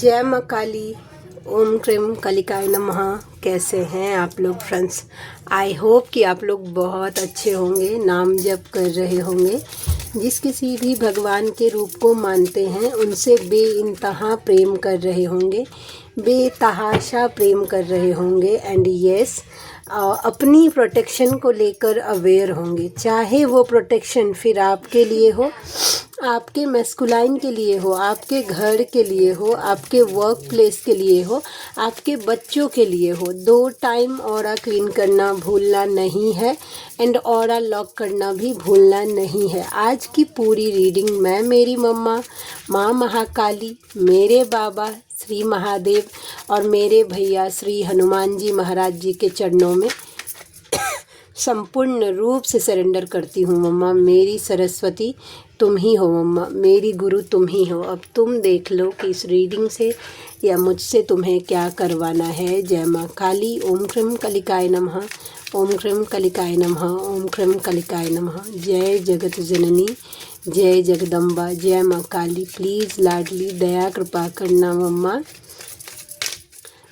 जय माँ काली। ओम क्रीम कालिकाय नमः। कैसे हैं आप लोग फ्रेंड्स? आई होप कि आप लोग बहुत अच्छे होंगे, नाम जप कर रहे होंगे। जिस किसी भी भगवान के रूप को मानते हैं उनसे बेइंतहा प्रेम कर रहे होंगे, बेतहाशा प्रेम कर रहे होंगे। एंड यस, अपनी प्रोटेक्शन को लेकर अवेयर होंगे। चाहे वो प्रोटेक्शन फिर आपके लिए हो, आपके मैस्कुलाइन के लिए हो, आपके घर के लिए हो, आपके वर्क प्लेस के लिए हो, आपके बच्चों के लिए हो। 2 टाइम ऑरा क्लीन करना भूलना नहीं है एंड ऑरा लॉक करना भी भूलना नहीं है। आज की पूरी रीडिंग मैं मेरी मम्मा माँ महाकाली, मेरे बाबा श्री महादेव और मेरे भैया श्री हनुमान जी महाराज जी के चरणों में संपूर्ण रूप से सरेंडर करती हूँ। मम्मा मेरी सरस्वती तुम ही हो, मम्मा मेरी गुरु तुम ही हो। अब तुम देख लो कि इस रीडिंग से या मुझसे तुम्हें क्या करवाना है। जय माँ काली। ओम क्रीम कलिकाय नमः। ओम क्रीम कलिकाय नमः। ओम क्रीम कलिकाय नमः। जय जगत जननी, जय जगदम्बा, जय माँ काली। प्लीज़ लाडली दया कृपा करना मम्मा,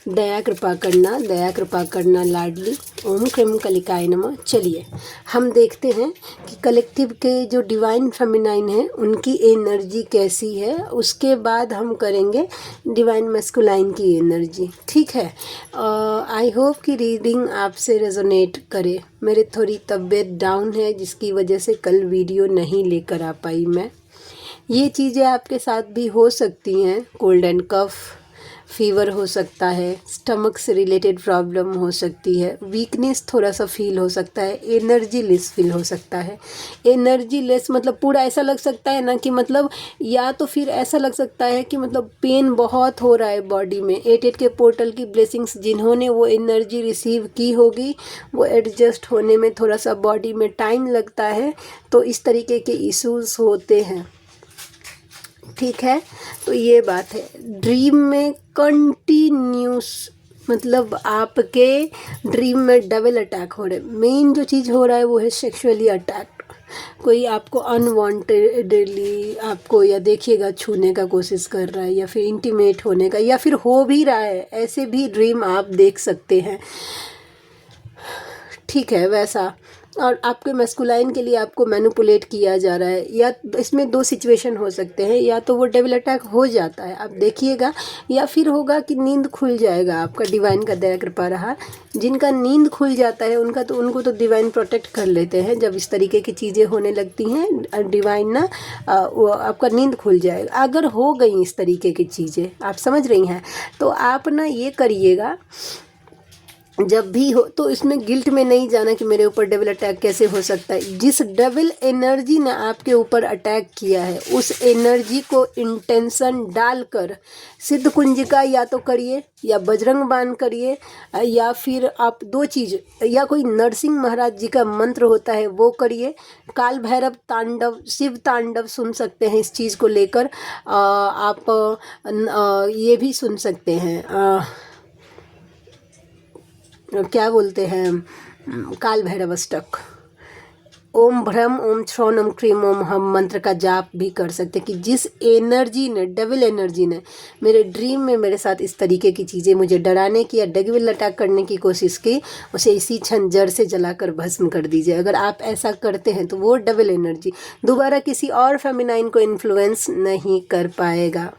दया कृपा करना, दया कृपा करना लाडली। ओम क्रीम कलिकाय नमः। चलिए हम देखते हैं कि कलेक्टिव के जो डिवाइन फेमिनाइन है उनकी एनर्जी कैसी है। उसके बाद हम करेंगे डिवाइन मैस्कुलाइन की एनर्जी। ठीक है। आई होप कि रीडिंग आपसे रेजोनेट करे। मेरे थोड़ी तबीयत डाउन है जिसकी वजह से कल वीडियो नहीं लेकर आ पाई मैं। ये चीज़ें आपके साथ भी हो सकती हैं। कोल्ड एंड कफ, फीवर हो सकता है, स्टमक से रिलेटेड प्रॉब्लम हो सकती है, वीकनेस थोड़ा सा फील हो सकता है, एनर्जी लेस फील हो सकता है। एनर्जी लेस मतलब पूरा ऐसा लग सकता है ना कि मतलब, या तो फिर ऐसा लग सकता है कि मतलब पेन बहुत हो रहा है बॉडी में। 8 के पोर्टल की ब्लेसिंग्स जिन्होंने वो एनर्जी रिसीव की होगी वो एडजस्ट होने में थोड़ा सा बॉडी में टाइम लगता है। तो इस तरीके के इश्यूज होते हैं। ठीक है, तो ये बात है। ड्रीम में कंटिन्यूस मतलब आपके ड्रीम में डबल अटैक हो रहे। मेन जो चीज़ हो रहा है वो है सेक्सुअली अटैक। कोई आपको अनवांटेडली आपको या देखिएगा छूने का कोशिश कर रहा है या फिर इंटीमेट होने का, या फिर हो भी रहा है। ऐसे भी ड्रीम आप देख सकते हैं। ठीक है, वैसा। और आपके मैस्कुलाइन के लिए आपको मैनिपुलेट किया जा रहा है। या इसमें 2 सिचुएशन हो सकते हैं, या तो वो डेविल अटैक हो जाता है आप देखिएगा, या फिर होगा कि नींद खुल जाएगा आपका। डिवाइन का दया कृपा रहा। जिनका नींद खुल जाता है उनको तो डिवाइन प्रोटेक्ट कर लेते हैं। जब इस तरीके की चीज़ें होने लगती हैं डिवाइन ना वो आपका नींद खुल जाएगा। अगर हो गई इस तरीके की चीज़ें, आप समझ रही हैं, तो आप ना ये करिएगा जब भी हो तो इसमें गिल्ट में नहीं जाना कि मेरे ऊपर डेविल अटैक कैसे हो सकता है। जिस डेविल एनर्जी ने आपके ऊपर अटैक किया है उस एनर्जी को इंटेंशन डालकर सिद्ध कुंजिका या तो करिए या बजरंग बाण करिए, या फिर आप 2 चीज़, या कोई नरसिंह महाराज जी का मंत्र होता है वो करिए। काल भैरव तांडव, शिव तांडव सुन सकते हैं इस चीज़ को लेकर। आप ये भी सुन सकते हैं, क्या बोलते हैं, काल भैरव अष्टक। ओम भ्रम ओम श्रवण ओम क्रीम ओम हम मंत्र का जाप भी कर सकते हैं। कि जिस एनर्जी ने, डेविल एनर्जी ने मेरे ड्रीम में मेरे साथ इस तरीके की चीज़ें मुझे डराने की या डेविल अटैक करने की कोशिश की, उसे इसी क्षण जड़ से जलाकर भस्म कर दीजिए। अगर आप ऐसा करते हैं तो वो डेविल एनर्जी दोबारा किसी और फेमिनाइन को इन्फ्लुएंस नहीं कर पाएगा।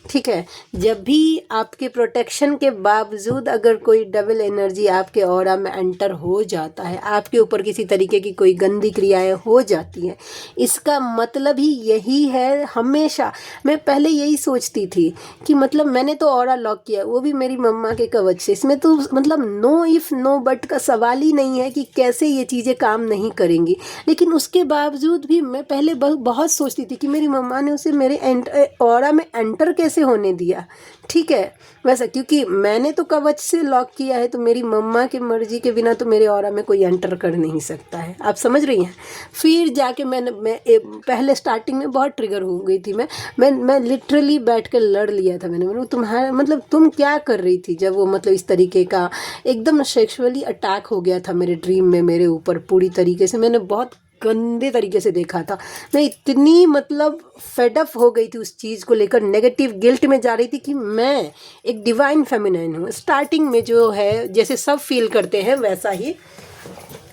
ठीक है। जब भी आपके प्रोटेक्शन के बावजूद अगर कोई डबल एनर्जी आपके ऑरा में एंटर हो जाता है, आपके ऊपर किसी तरीके की कोई गंदी क्रियाएं हो जाती हैं, इसका मतलब ही यही है। हमेशा मैं पहले यही सोचती थी कि मतलब मैंने तो ऑरा लॉक किया, वो भी मेरी मम्मा के कवच से। इसमें तो मतलब नो इफ़ नो बट का सवाल ही नहीं है कि कैसे ये चीज़ें काम नहीं करेंगी। लेकिन उसके बावजूद भी मैं पहले बहुत सोचती थी कि मेरी मम्मा ने उसे मेरे ऑरा में एंटर कैसे होने दिया। ठीक है, वैसा क्योंकि मैंने तो कवच से लॉक किया है, तो मेरी मम्मा की मर्जी के बिना तो मेरे ऑरा में कोई एंटर कर नहीं सकता है। आप समझ रही हैं। फिर जाके मैं पहले स्टार्टिंग में बहुत ट्रिगर हो गई थी। मैं लिटरली बैठ कर लड़ लिया था। मैंने तुम्हारा मतलब तुम क्या कर रही थी जब वो मतलब इस तरीके का एकदम सेक्सुअली अटैक हो गया था मेरे ड्रीम में मेरे ऊपर पूरी तरीके से। मैंने बहुत गंदे तरीके से देखा था। मैं इतनी मतलब फेड अप हो गई थी उस चीज़ को लेकर, नेगेटिव गिल्ट में जा रही थी कि मैं एक डिवाइन फेमिनाइन हूँ। स्टार्टिंग में जो है जैसे सब फील करते हैं वैसा ही,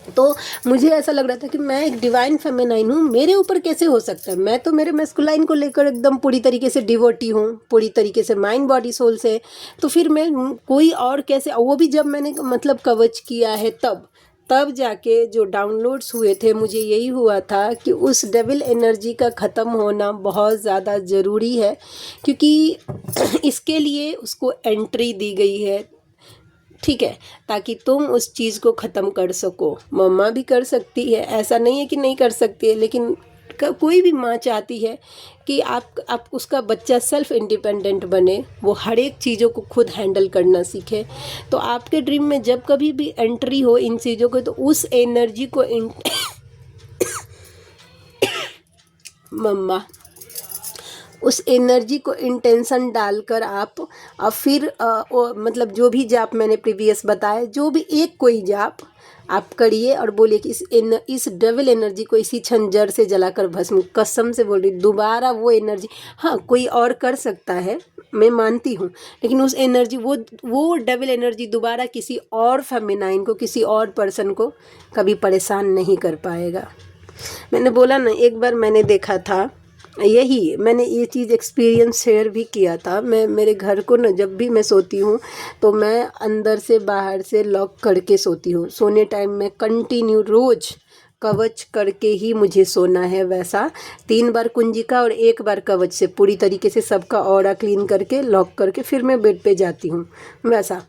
तो मुझे ऐसा लग रहा था कि मैं एक डिवाइन फेमिनाइन हूँ, मेरे ऊपर कैसे हो सकता है। मैं तो मेरे मैस्कुलाइन को लेकर एकदम पूरी तरीके से डिवोटी हूँ, पूरी तरीके से माइंड बॉडी सोल से। तो फिर मैं कोई और कैसे, वो भी जब मैंने मतलब कवच किया है तब जाके जो डाउनलोड्स हुए थे, मुझे यही हुआ था कि उस डेविल एनर्जी का ख़त्म होना बहुत ज़्यादा ज़रूरी है, क्योंकि इसके लिए उसको एंट्री दी गई है, ठीक है, ताकि तुम उस चीज़ को ख़त्म कर सको। मम्मा भी कर सकती है, ऐसा नहीं है कि नहीं कर सकती है, लेकिन कोई भी माँ चाहती है कि आप उसका बच्चा सेल्फ इंडिपेंडेंट बने, वो हर एक चीज़ों को खुद हैंडल करना सीखे। तो आपके ड्रीम में जब कभी भी एंट्री हो इन चीज़ों को, तो उस एनर्जी को मम्मा उस एनर्जी को इंटेंशन डालकर आप फिर मतलब जो भी जाप मैंने प्रीवियस बताया, जो भी एक कोई जाप आप करिए और बोलिए कि इस डेविल एनर्जी को इसी क्षण जड़ से जलाकर भस्म, कसम से बोल रही दोबारा वो एनर्जी, हाँ कोई और कर सकता है मैं मानती हूँ, लेकिन उस एनर्जी वो डेविल एनर्जी दोबारा किसी और फेमिनाइन को, किसी और पर्सन को कभी परेशान नहीं कर पाएगा। मैंने बोला ना, एक बार मैंने देखा था, यही मैंने ये चीज़ एक्सपीरियंस शेयर भी किया था। मैं मेरे घर को ना जब भी मैं सोती हूँ तो मैं अंदर से बाहर से लॉक करके सोती हूँ। सोने टाइम में कंटिन्यू रोज़ कवच करके ही मुझे सोना है। वैसा 3 बार कुंजिका और 1 बार कवच से पूरी तरीके से सबका ऑरा क्लीन करके लॉक करके फिर मैं बेड पे जाती हूँ वैसा।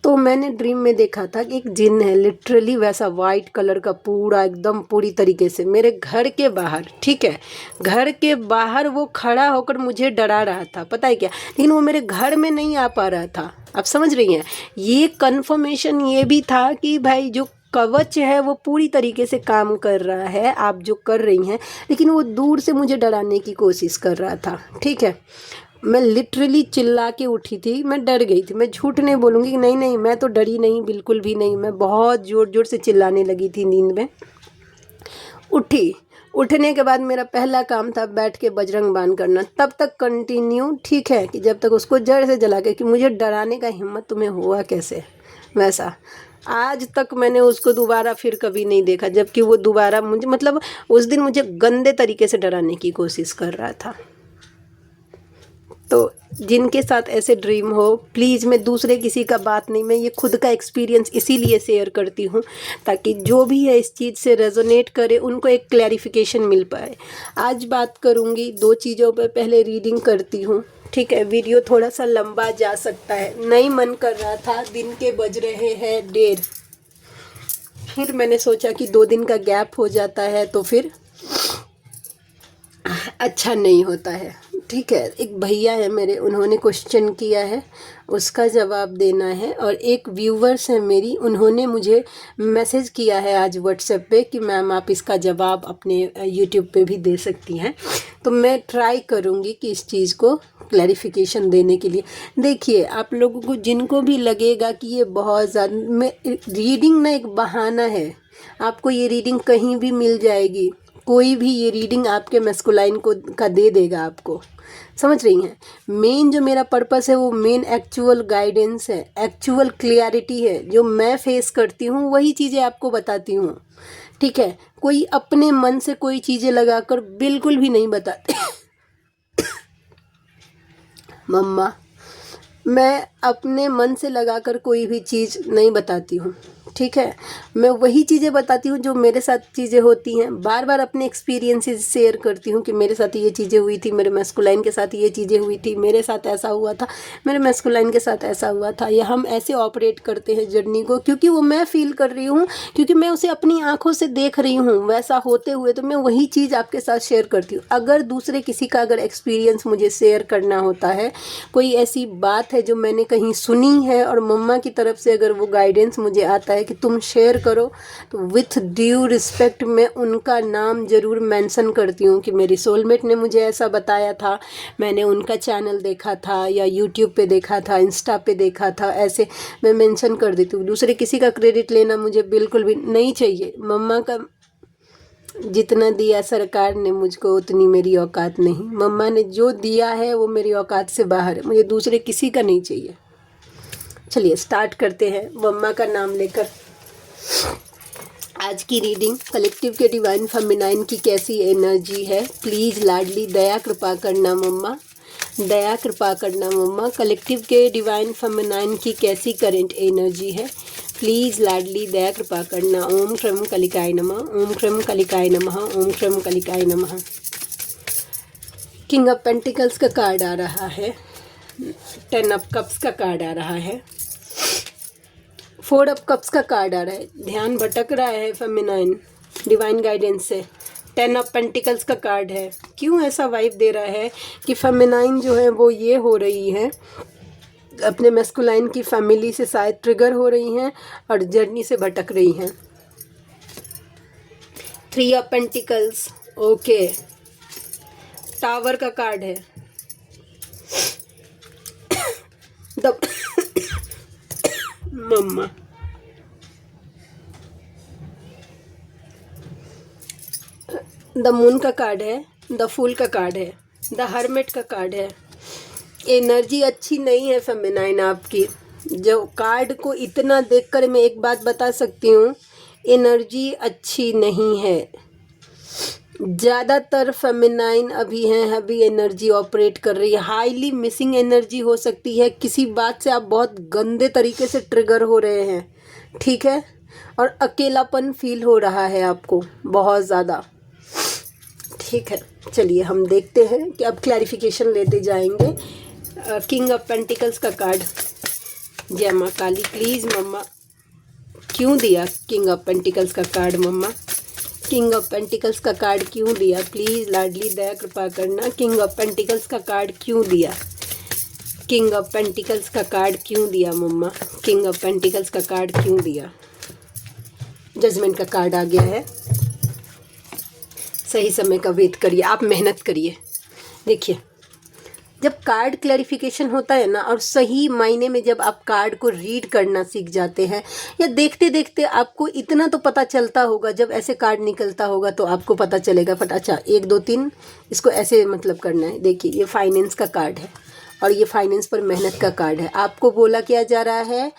तो मैंने ड्रीम में देखा था कि एक जिन है, लिटरली वैसा वाइट कलर का पूरा एकदम पूरी तरीके से मेरे घर के बाहर, ठीक है, घर के बाहर वो खड़ा होकर मुझे डरा रहा था, पता है क्या, लेकिन वो मेरे घर में नहीं आ पा रहा था। आप समझ रही हैं, ये कंफर्मेशन ये भी था कि भाई जो कवच है वो पूरी तरीके से काम कर रहा है, आप जो कर रही हैं, लेकिन वो दूर से मुझे डराने की कोशिश कर रहा था, ठीक है। मैं लिटरली चिल्ला के उठी थी, मैं डर गई थी, मैं झूठ नहीं बोलूँगी कि नहीं मैं तो डरी नहीं, बिल्कुल भी नहीं। मैं बहुत ज़ोर ज़ोर से चिल्लाने लगी थी नींद में। उठने के बाद मेरा पहला काम था बैठ के बजरंग बाण करना, तब तक कंटिन्यू, ठीक है, कि जब तक उसको जड़ से जला के, कि मुझे डराने का हिम्मत तुम्हें हुआ कैसे, वैसा। आज तक मैंने उसको दोबारा फिर कभी नहीं देखा, जबकि वो दोबारा मुझे मतलब उस दिन मुझे गंदे तरीके से डराने की कोशिश कर रहा था। तो जिनके साथ ऐसे ड्रीम हो, प्लीज़, मैं दूसरे किसी का बात नहीं, मैं ये खुद का एक्सपीरियंस इसीलिए शेयर करती हूँ ताकि जो भी है इस चीज़ से रेजोनेट करे उनको एक क्लैरिफिकेशन मिल पाए। आज बात करूँगी 2 चीज़ों पे, पहले रीडिंग करती हूँ, ठीक है। वीडियो थोड़ा सा लंबा जा सकता है, नहीं मन कर रहा था, दिन के बज रहे हैं 1:30, फिर मैंने सोचा कि 2 दिन का गैप हो जाता है तो फिर अच्छा नहीं होता है, ठीक है। एक भैया है मेरे, उन्होंने क्वेश्चन किया है, उसका जवाब देना है, और एक व्यूवर्स है मेरी, उन्होंने मुझे मैसेज किया है आज व्हाट्सएप पे कि मैम आप इसका जवाब अपने यूट्यूब पे भी दे सकती हैं। तो मैं ट्राई करूँगी कि इस चीज़ को क्लैरिफिकेशन देने के लिए। देखिए, आप लोगों को जिनको भी लगेगा कि ये बहुत ज़्यादा, रीडिंग ना एक बहाना है, आपको ये रीडिंग कहीं भी मिल जाएगी, कोई भी ये रीडिंग आपके मैस्कुलाइन को का दे देगा आपको, समझ रही हैं। मेन जो मेरा पर्पस है वो मेन एक्चुअल गाइडेंस है, एक्चुअल क्लियरिटी है, जो मैं फेस करती हूँ वही चीज़ें आपको बताती हूँ, ठीक है। कोई अपने मन से कोई चीज़ें लगाकर बिल्कुल भी नहीं बताते मम्मा, मैं अपने मन से लगाकर कोई भी चीज़ नहीं बताती हूँ, ठीक है। मैं वही चीज़ें बताती हूँ जो मेरे साथ चीज़ें होती हैं, बार बार अपने एक्सपीरियंसेस शेयर करती हूँ कि मेरे साथ ये चीज़ें हुई थी, मेरे मैस्कुलाइन के साथ ये चीज़ें हुई थी, मेरे साथ ऐसा हुआ था, मेरे मैस्कुलाइन के साथ ऐसा हुआ था, या हम ऐसे ऑपरेट करते हैं जर्नी को, क्योंकि वो मैं फील कर रही हूँ, क्योंकि मैं उसे अपनी आँखों से देख रही हूँ वैसा होते हुए, तो मैं वही चीज़ आपके साथ शेयर करती हूँ। अगर दूसरे किसी का अगर एक्सपीरियंस मुझे शेयर करना होता है, कोई ऐसी बात है जो मैंने कहीं सुनी है और मम्मा की तरफ से अगर वो गाइडेंस मुझे आता है कि तुम शेयर करो, तो विथ ड्यू रिस्पेक्ट मैं उनका नाम ज़रूर मेंशन करती हूँ कि मेरी सोलमेट ने मुझे ऐसा बताया था, मैंने उनका चैनल देखा था, या यूट्यूब पे देखा था, इंस्टा पे देखा था, ऐसे मैं मेंशन कर देती हूँ। दूसरे किसी का क्रेडिट लेना मुझे बिल्कुल भी नहीं चाहिए। मम्मा का जितना दिया सरकार ने मुझको उतनी मेरी औकात नहीं। मम्मा ने जो दिया है वो मेरी औकात से बाहर है, मुझे दूसरे किसी का नहीं चाहिए। चलिए स्टार्ट करते हैं मम्मा का नाम लेकर आज की रीडिंग। कलेक्टिव के डिवाइन फेमिनाइन की कैसी एनर्जी है, प्लीज़ लाडली दया कृपा करना मम्मा, दया कृपा करना मम्मा। कलेक्टिव के डिवाइन फेमिनाइन की कैसी करंट एनर्जी है, प्लीज़ लाडली दया कृपा करना। ओम क्रम कलिकाय नमः, ओम क्रम कलिकाय नमः, ओम क्रम कलिकाय नमः। किंग ऑफ पेंटिकल्स का कार्ड आ रहा है, 10 ऑफ कप्स का कार्ड आ रहा है, 4 ऑफ कप्स का कार्ड आ रहा है। ध्यान भटक रहा है फेमिनाइन डिवाइन गाइडेंस से। 10 ऑफ पेंटिकल्स का कार्ड है। क्यों ऐसा वाइब दे रहा है कि फेमिनाइन जो है वो ये हो रही है, अपने मैस्कुलाइन की फैमिली से शायद ट्रिगर हो रही हैं और जर्नी से भटक रही हैं। 3 ऑफ पेंटिकल्स, ओके, टावर का कार्ड है। मम्मा, द मून का कार्ड है, द फूल का कार्ड है, द हर्मिट का कार्ड है। एनर्जी अच्छी नहीं है फेमिनाइन आपकी। जो कार्ड को इतना देखकर मैं एक बात बता सकती हूँ, एनर्जी अच्छी नहीं है। ज़्यादातर फेमिनाइन अभी हैं, अभी एनर्जी ऑपरेट कर रही है। हाईली मिसिंग एनर्जी हो सकती है, किसी बात से आप बहुत गंदे तरीके से ट्रिगर हो रहे हैं, ठीक है, और अकेलापन फील हो रहा है आपको बहुत ज़्यादा, ठीक है। चलिए हम देखते हैं कि अब क्लैरिफिकेशन लेते जाएंगे। किंग ऑफ पेंटिकल्स का कार्ड, जय माँ काली, प्लीज़ मम्मा क्यों दिया किंग ऑफ पेंटिकल्स का कार्ड मम्मा, किंग ऑफ पेंटिकल्स का कार्ड क्यों दिया, प्लीज़ लाडली दया कृपा करना। किंग ऑफ पेंटिकल्स का कार्ड क्यों दिया, किंग ऑफ पेंटिकल्स का कार्ड क्यों दिया मम्मा, किंग ऑफ पेंटिकल्स का कार्ड क्यों दिया। जजमेंट का कार्ड आ गया है। सही समय का वेट करिए, आप मेहनत करिए। देखिए, जब कार्ड क्लैरिफिकेशन होता है ना, और सही मायने में जब आप कार्ड को रीड करना सीख जाते हैं, या देखते देखते आपको इतना तो पता चलता होगा, जब ऐसे कार्ड निकलता होगा तो आपको पता चलेगा फट, अच्छा 1 2 3 इसको ऐसे मतलब करना है। देखिए, ये फाइनेंस का कार्ड है और ये फाइनेंस पर मेहनत का कार्ड है। आपको बोला क्या जा रहा है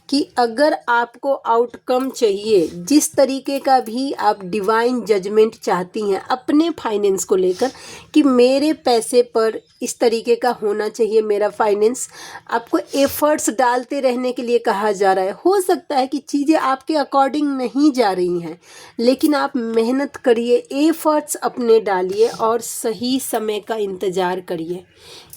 कि अगर आपको आउटकम चाहिए, जिस तरीके का भी आप डिवाइन जजमेंट चाहती हैं अपने फाइनेंस को लेकर, कि मेरे पैसे पर इस तरीके का होना चाहिए मेरा फाइनेंस, आपको एफर्ट्स डालते रहने के लिए कहा जा रहा है। हो सकता है कि चीज़ें आपके अकॉर्डिंग नहीं जा रही हैं, लेकिन आप मेहनत करिए, एफर्ट्स अपने डालिए और सही समय का इंतज़ार करिए।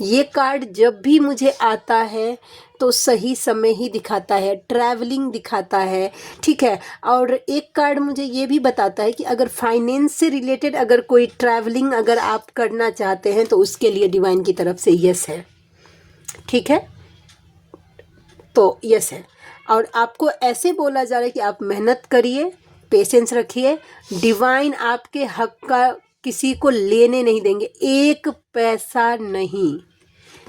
ये कार्ड जब भी मुझे आता है तो सही समय ही दिखाता है, ट्रैवलिंग दिखाता है, ठीक है। और एक कार्ड मुझे ये भी बताता है कि अगर फाइनेंस से रिलेटेड अगर कोई ट्रैवलिंग अगर आप करना चाहते हैं तो उसके लिए डिवाइन की तरफ से यस है, ठीक है, तो यस है। और आपको ऐसे बोला जा रहा है कि आप मेहनत करिए, पेशेंस रखिए, डिवाइन आपके हक का किसी को लेने नहीं देंगे, 1 पैसा नहीं।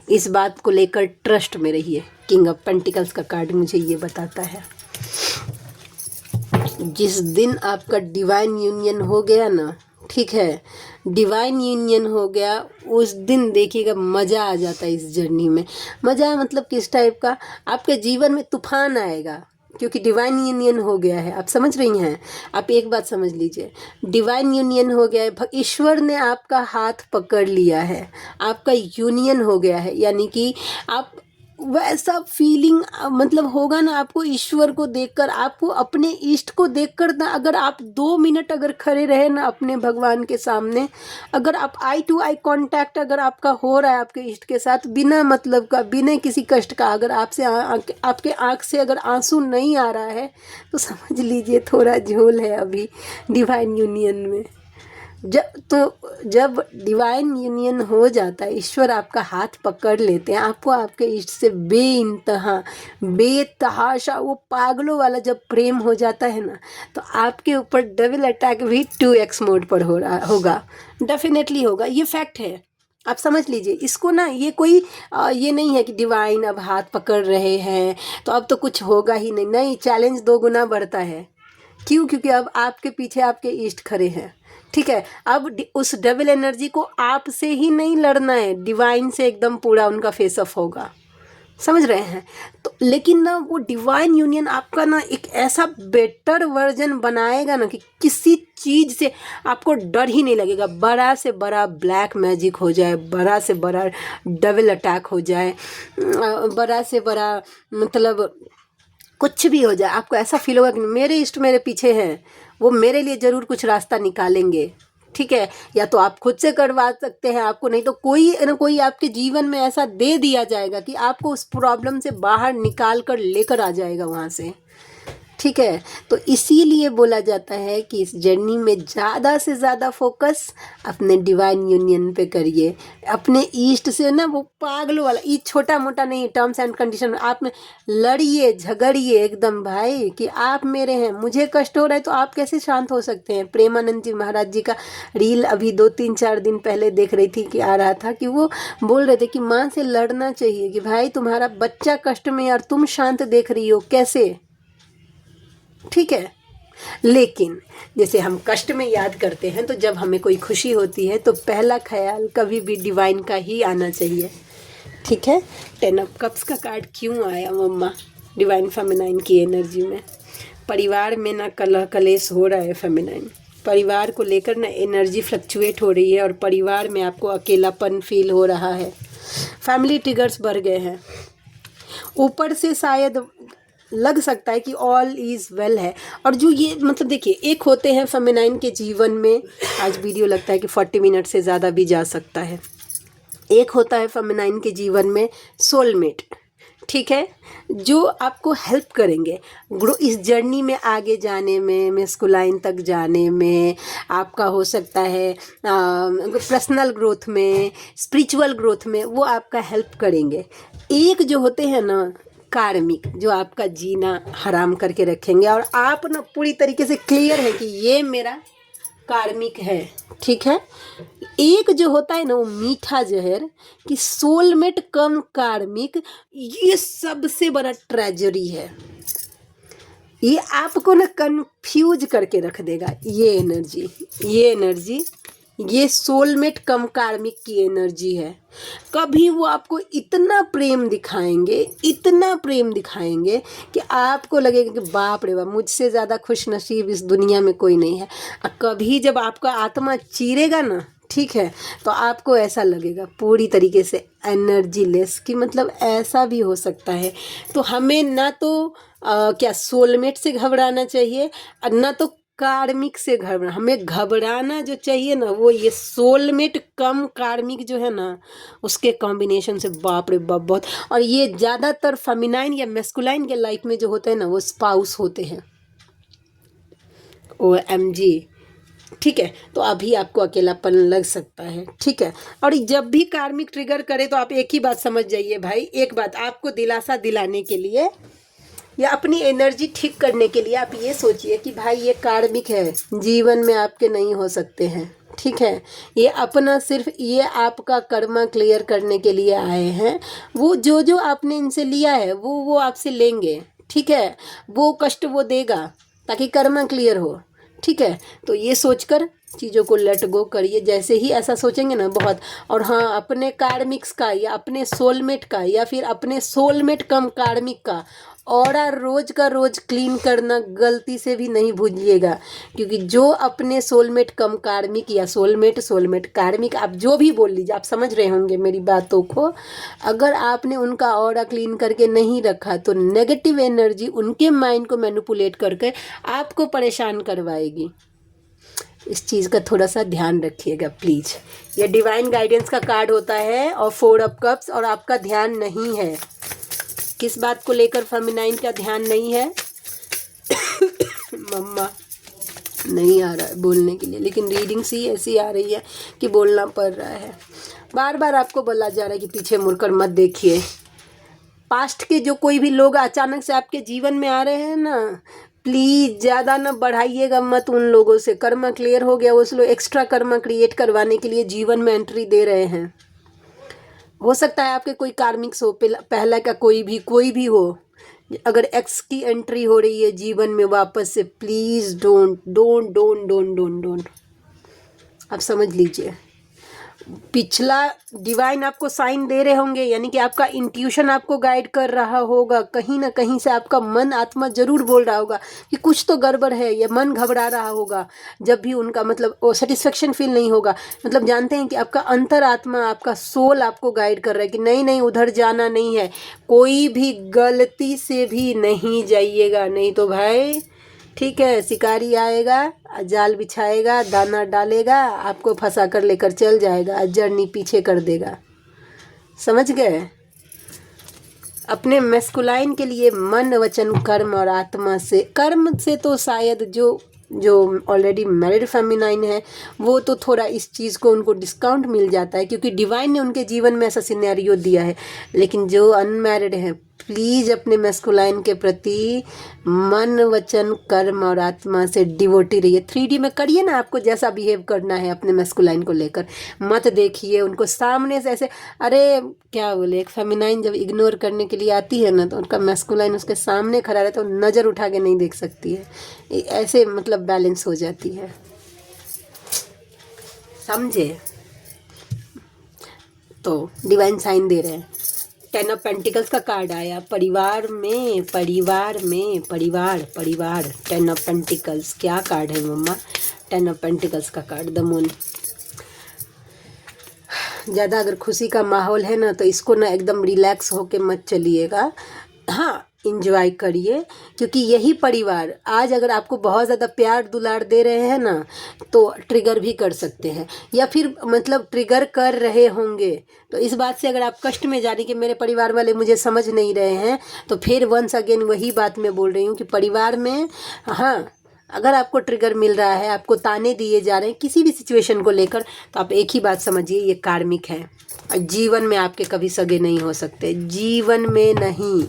इस बात को लेकर ट्रस्ट में रहिए। किंग ऑफ पेंटिकल्स का कार्ड मुझे ये बताता है, जिस दिन आपका डिवाइन यूनियन हो गया ना, ठीक है, डिवाइन यूनियन हो गया, उस दिन देखिएगा मज़ा आ जाता है इस जर्नी में। मज़ा मतलब किस टाइप का, आपके जीवन में तूफान आएगा, क्योंकि डिवाइन यूनियन हो गया है। आप समझ रही हैं? आप एक बात समझ लीजिए, डिवाइन यूनियन हो गया है, ईश्वर ने आपका हाथ पकड़ लिया है, आपका यूनियन हो गया है, यानी कि आप वैसा फीलिंग मतलब होगा ना आपको ईश्वर को देखकर, आपको अपने इष्ट को देखकर ना, अगर आप 2 मिनट अगर खड़े रहे ना अपने भगवान के सामने, अगर आप आई टू आई कांटेक्ट अगर आपका हो रहा है आपके इष्ट के साथ, बिना मतलब का, बिना किसी कष्ट का, अगर आपसे आपके आँख से अगर आंसू नहीं आ रहा है तो समझ लीजिए थोड़ा झोल है अभी डिवाइन यूनियन में। जब डिवाइन यूनियन हो जाता है, ईश्वर आपका हाथ पकड़ लेते हैं, आपको आपके इष्ट से बेइंतहा बेतहाशा वो पागलों वाला जब प्रेम हो जाता है ना, तो आपके ऊपर डबल अटैक भी 2x मोड पर हो रहा होगा, डेफिनेटली होगा, ये फैक्ट है। आप समझ लीजिए इसको ना, ये कोई ये नहीं है कि डिवाइन अब हाथ पकड़ रहे हैं तो अब तो कुछ होगा ही नहीं, चैलेंज 2 गुना बढ़ता है। क्यों? क्योंकि अब आपके पीछे आपके इष्ट खड़े हैं, ठीक है, अब उस डबल एनर्जी को आपसे ही नहीं लड़ना है, डिवाइन से एकदम पूरा उनका फेस ऑफ होगा, समझ रहे हैं। तो लेकिन ना वो डिवाइन यूनियन आपका ना एक ऐसा बेटर वर्जन बनाएगा ना कि किसी चीज़ से आपको डर ही नहीं लगेगा। बड़ा से बड़ा ब्लैक मैजिक हो जाए, बड़ा से बड़ा डबल अटैक हो जाए, बड़ा से बड़ा मतलब कुछ भी हो जाए, आपको ऐसा फील होगा कि मेरे इष्ट मेरे पीछे हैं, वो मेरे लिए ज़रूर कुछ रास्ता निकालेंगे। ठीक है, या तो आप खुद से करवा सकते हैं आपको, नहीं तो कोई ना कोई आपके जीवन में ऐसा दे दिया जाएगा कि आपको उस प्रॉब्लम से बाहर निकाल कर लेकर आ जाएगा वहाँ से। ठीक है, तो इसीलिए बोला जाता है कि इस जर्नी में ज़्यादा से ज़्यादा फोकस अपने डिवाइन यूनियन पे करिए। अपने ईस्ट से ना वो पागलों वाला, ये छोटा मोटा नहीं, टर्म्स एंड कंडीशन आप में लड़िए झगड़िए एकदम भाई कि आप मेरे हैं, मुझे कष्ट हो रहा है तो आप कैसे शांत हो सकते हैं। प्रेमानंद जी महाराज जी का रील अभी 2-3-4 दिन पहले देख रही थी कि आ रहा था कि वो बोल रहे थे कि माँ से लड़ना चाहिए कि भाई तुम्हारा बच्चा कष्ट में और तुम शांत देख रही हो कैसे। ठीक है, लेकिन जैसे हम कष्ट में याद करते हैं तो जब हमें कोई खुशी होती है तो पहला ख्याल कभी भी डिवाइन का ही आना चाहिए। ठीक है, 10 ऑफ कप्स का कार्ड क्यों आया मम्मा डिवाइन फेमिनाइन की एनर्जी में? परिवार में ना कलह कलेश हो रहा है फेमिनाइन, परिवार को लेकर ना एनर्जी फ्लक्चुएट हो रही है और परिवार में आपको अकेलापन फील हो रहा है। फैमिली ट्रिगर्स बढ़ गए हैं, ऊपर से शायद लग सकता है कि ऑल इज़ वेल है। और जो ये मतलब देखिए, एक होते हैं फेमिनाइन के जीवन में, आज वीडियो लगता है कि 40 मिनट से ज़्यादा भी जा सकता है। एक होता है फेमिनाइन के जीवन में सोलमेट, ठीक है, जो आपको हेल्प करेंगे इस जर्नी में आगे जाने में, मेस्कुलाइन तक जाने में। आपका हो सकता है पर्सनल ग्रोथ में, स्पिरिचुअल ग्रोथ में, वो आपका हेल्प करेंगे। एक जो होते हैं ना कार्मिक, जो आपका जीना हराम करके रखेंगे और आप ना पूरी तरीके से क्लियर है कि ये मेरा कार्मिक है। ठीक है, एक जो होता है ना वो मीठा जहर कि सोलमेट कम कार्मिक, ये सबसे बड़ा ट्रेजरी है। ये आपको ना कंफ्यूज करके रख देगा। ये एनर्जी ये सोलमेट कम कार्मिक की एनर्जी है। कभी वो आपको इतना प्रेम दिखाएंगे कि आपको लगेगा कि बाप रे बाप, मुझसे ज़्यादा खुश नसीब इस दुनिया में कोई नहीं है। और कभी जब आपका आत्मा चीरेगा ना, ठीक है, तो आपको ऐसा लगेगा पूरी तरीके से एनर्जी लेस, कि मतलब ऐसा भी हो सकता है। तो हमें ना तो क्या सोलमेट से घबराना चाहिए और ना तो कार्मिक से घबराना। हमें घबराना जो चाहिए ना वो ये सोलमेट कम कार्मिक जो है ना, उसके कॉम्बिनेशन से बाप रे बाप बहुत। और ये ज़्यादातर फेमिनाइन या मेस्कुलाइन के लाइफ में जो होते हैं ना वो स्पाउस होते हैं। OMG, ठीक है, तो अभी आपको अकेलापन लग सकता है। ठीक है, और जब भी कार्मिक ट्रिगर करे तो आप एक ही बात समझ जाइए भाई, एक बात आपको दिलासा दिलाने के लिए या अपनी एनर्जी ठीक करने के लिए आप ये सोचिए कि भाई ये कार्मिक है, जीवन में आपके नहीं हो सकते हैं। ठीक है, ये अपना सिर्फ ये आपका कर्मा क्लियर करने के लिए आए हैं। वो जो आपने इनसे लिया है वो आपसे लेंगे। ठीक है, वो कष्ट वो देगा ताकि कर्मा क्लियर हो। ठीक है, तो ये सोचकर चीज़ों को लेट गो करिए। जैसे ही ऐसा सोचेंगे ना बहुत, और हाँ, अपने कार्मिक्स का या अपने सोलमेट का या फिर अपने सोलमेट कम कार्मिक का ऑरा रोज का रोज क्लीन करना गलती से भी नहीं भूलिएगा। क्योंकि जो अपने सोलमेट कम कार्मिक या सोलमेट कार्मिक, आप जो भी बोल लीजिए, आप समझ रहे होंगे मेरी बातों को, अगर आपने उनका ऑरा क्लीन करके नहीं रखा तो नेगेटिव एनर्जी उनके माइंड को मैनिपुलेट करके आपको परेशान करवाएगी। इस चीज़ का थोड़ा सा ध्यान रखिएगा प्लीज़। ये डिवाइन गाइडेंस का कार्ड होता है और 4 ऑफ कप्स, और आपका ध्यान नहीं है। किस बात को लेकर फेमिनाइन का ध्यान नहीं है? मम्मा नहीं आ रहा है बोलने के लिए, लेकिन रीडिंग सी ऐसी आ रही है कि बोलना पड़ रहा है। बार बार आपको बोला जा रहा है कि पीछे मुड़कर मत देखिए। पास्ट के जो कोई भी लोग अचानक से आपके जीवन में आ रहे हैं ना, प्लीज़ ज़्यादा ना बढ़ाइएगा मत उन लोगों से। कर्मा क्लियर हो गया, वो लोग एक्स्ट्रा कर्मा क्रिएट करवाने के लिए जीवन में एंट्री दे रहे हैं। हो सकता है आपके कोई कार्मिक्स हो, पहला का कोई भी हो। अगर एक्स की एंट्री हो रही है जीवन में वापस से, प्लीज़ डोंट। आप समझ लीजिए। पिछला डिवाइन आपको साइन दे रहे होंगे, यानी कि आपका इंट्यूशन आपको गाइड कर रहा होगा। कहीं ना कहीं से आपका मन आत्मा जरूर बोल रहा होगा कि कुछ तो गड़बड़ है, या मन घबरा रहा होगा जब भी उनका मतलब वो सेटिस्फेक्शन फील नहीं होगा। मतलब जानते हैं कि आपका अंतर आत्मा, आपका सोल आपको गाइड कर रहा है कि नहीं नहीं उधर जाना नहीं है, कोई भी गलती से भी नहीं जाइएगा, नहीं तो भाई ठीक है शिकारी आएगा, जाल बिछाएगा, दाना डालेगा, आपको फंसा कर लेकर चल जाएगा, जर्नी पीछे कर देगा। समझ गए? अपने मैस्कुलाइन के लिए मन वचन कर्म और आत्मा से, कर्म से तो शायद जो ऑलरेडी मैरिड फेमिनाइन है वो तो थोड़ा इस चीज़ को उनको डिस्काउंट मिल जाता है, क्योंकि डिवाइन ने उनके जीवन में ऐसा सिनेरियो दिया है। लेकिन जो अनमैरिड है, प्लीज़ अपने मैस्कुलाइन के प्रति मन वचन कर्म और आत्मा से डिवोटी रहिए। 3D में करिए ना, आपको जैसा बिहेव करना है अपने मैस्कुलाइन को लेकर, मत देखिए उनको सामने से ऐसे। अरे क्या बोले, एक फेमिनाइन जब इग्नोर करने के लिए आती है ना, तो उनका मैस्कुलाइन उसके सामने खड़ा रहता है, तो नज़र उठा के नहीं देख सकती है, ऐसे मतलब बैलेंस हो जाती है। समझे? तो डिवाइन साइन दे रहे हैं। 10 ऑफ पेंटिकल्स का कार्ड आया, परिवार में 10 ऑफ पेंटिकल्स क्या कार्ड है मम्मा? 10 ऑफ पेंटिकल्स का कार्ड, द मून। ज़्यादा अगर खुशी का माहौल है ना, तो इसको ना एकदम रिलैक्स होके मत चलिएगा। हाँ, इंजॉय करिए, क्योंकि यही परिवार आज अगर आपको बहुत ज़्यादा प्यार दुलार दे रहे हैं ना, तो ट्रिगर भी कर सकते हैं, या फिर मतलब ट्रिगर कर रहे होंगे। तो इस बात से अगर आप कष्ट में जा रही कि मेरे परिवार वाले मुझे समझ नहीं रहे हैं, तो फिर वंस अगेन वही बात मैं बोल रही हूँ कि परिवार में, हाँ, अगर आपको ट्रिगर मिल रहा है, आपको ताने दिए जा रहे हैं किसी भी सिचुएशन को लेकर, तो आप एक ही बात समझिए, ये कार्मिक है। और जीवन में आपके कभी सगे नहीं हो सकते, जीवन में नहीं।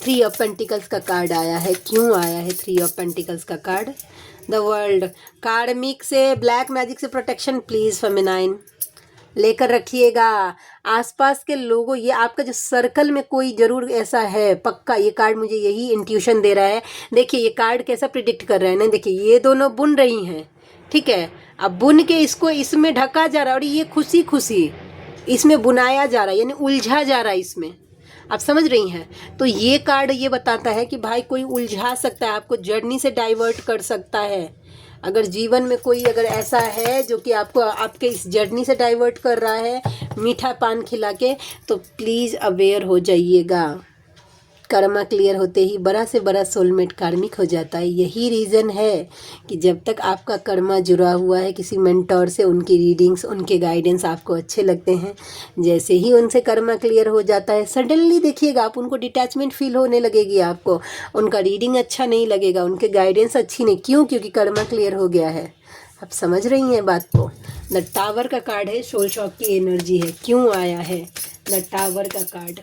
3 ऑफ पेंटिकल्स का कार्ड आया है। क्यों आया है 3 ऑफ पेंटिकल्स का कार्ड? The world. कार्मिक से, ब्लैक मैजिक से प्रोटेक्शन प्लीज़ फेमिनाइन लेकर रखिएगा। आसपास के लोगों, ये आपका जो सर्कल में कोई ज़रूर ऐसा है, पक्का ये कार्ड मुझे यही इंट्यूशन दे रहा है। देखिए ये कार्ड कैसा प्रिडिक्ट कर रहा है ना, देखिए ये दोनों बुन रही हैं, ठीक है, अब बुन के इसको इसमें ढका जा रहा है, और ये खुशी खुशी इसमें बुनाया जा रहा है, यानी उलझा जा रहा है इसमें। आप समझ रही हैं? तो ये कार्ड ये बताता है कि भाई कोई उलझा सकता है, आपको जर्नी से डाइवर्ट कर सकता है। अगर जीवन में कोई अगर ऐसा है जो कि आपको आपके इस जर्नी से डाइवर्ट कर रहा है मीठा पान खिला के, तो प्लीज़ अवेयर हो जाइएगा। कर्मा क्लियर होते ही बड़ा से बड़ा सोलमेट कार्मिक हो जाता है। यही रीज़न है कि जब तक आपका कर्मा जुड़ा हुआ है किसी मेंटोर से, उनकी रीडिंग्स, उनके गाइडेंस आपको अच्छे लगते हैं। जैसे ही उनसे कर्मा क्लियर हो जाता है, सडनली देखिएगा आप उनको डिटैचमेंट फील होने लगेगी, आपको उनका रीडिंग अच्छा नहीं लगेगा, उनके गाइडेंस अच्छी नहीं। क्यों? क्योंकि कर्मा क्लियर हो गया है। आप समझ रही हैं बात को? द टावर का कार्ड है, सोल शॉक की एनर्जी है। क्यों आया है द टावर का कार्ड?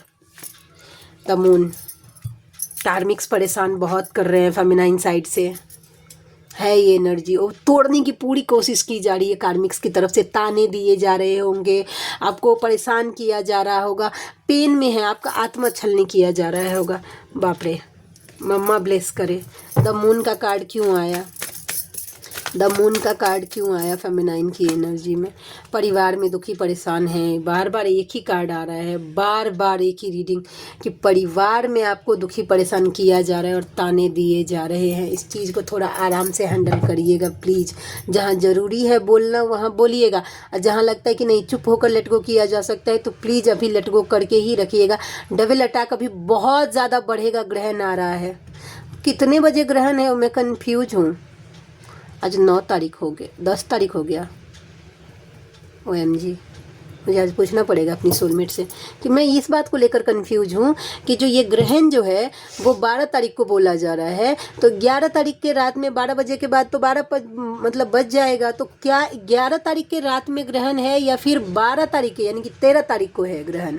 The moon. कार्मिक्स परेशान बहुत कर रहे हैं फेमिनाइन साइड से, है ये एनर्जी, वो तोड़ने की पूरी कोशिश की जा रही है कार्मिक्स की तरफ से। ताने दिए जा रहे होंगे, आपको परेशान किया जा रहा होगा, पेन में है, आपका आत्मा छलनी किया जा रहा होगा। बाप रे, मम्मा ब्लेस करे। द मून का कार्ड क्यों आया? द मून का कार्ड क्यों आया फेमिनाइन की एनर्जी में? परिवार में दुखी परेशान हैं, बार बार एक ही कार्ड आ रहा है, बार बार एक ही रीडिंग कि परिवार में आपको दुखी परेशान किया जा रहा है और ताने दिए जा रहे हैं। इस चीज़ को थोड़ा आराम से हैंडल करिएगा प्लीज़। जहाँ ज़रूरी है बोलना वहाँ बोलिएगा, और जहाँ लगता है कि नहीं चुप होकर लेट गो किया जा सकता है, तो प्लीज़ अभी लेट गो करके ही रखिएगा। डबल अटैक अभी बहुत ज़्यादा बढ़ेगा, ग्रहण आ रहा है। कितने बजे ग्रहण है मैं कन्फ्यूज हूँ। आज 9 तारीख हो गए, 10 तारीख हो गया। OMG, मुझे आज पूछना पड़ेगा अपनी सोलमेट से कि मैं इस बात को लेकर कंफ्यूज हूँ कि जो ये ग्रहण जो है वो 12 तारीख को बोला जा रहा है, तो 11 तारीख के रात में 12 बजे के बाद तो 12 मतलब बज जाएगा। तो क्या 11 तारीख के रात में ग्रहण है या फिर 12 तारीख के, यानी कि 13 तारीख को है ग्रहण?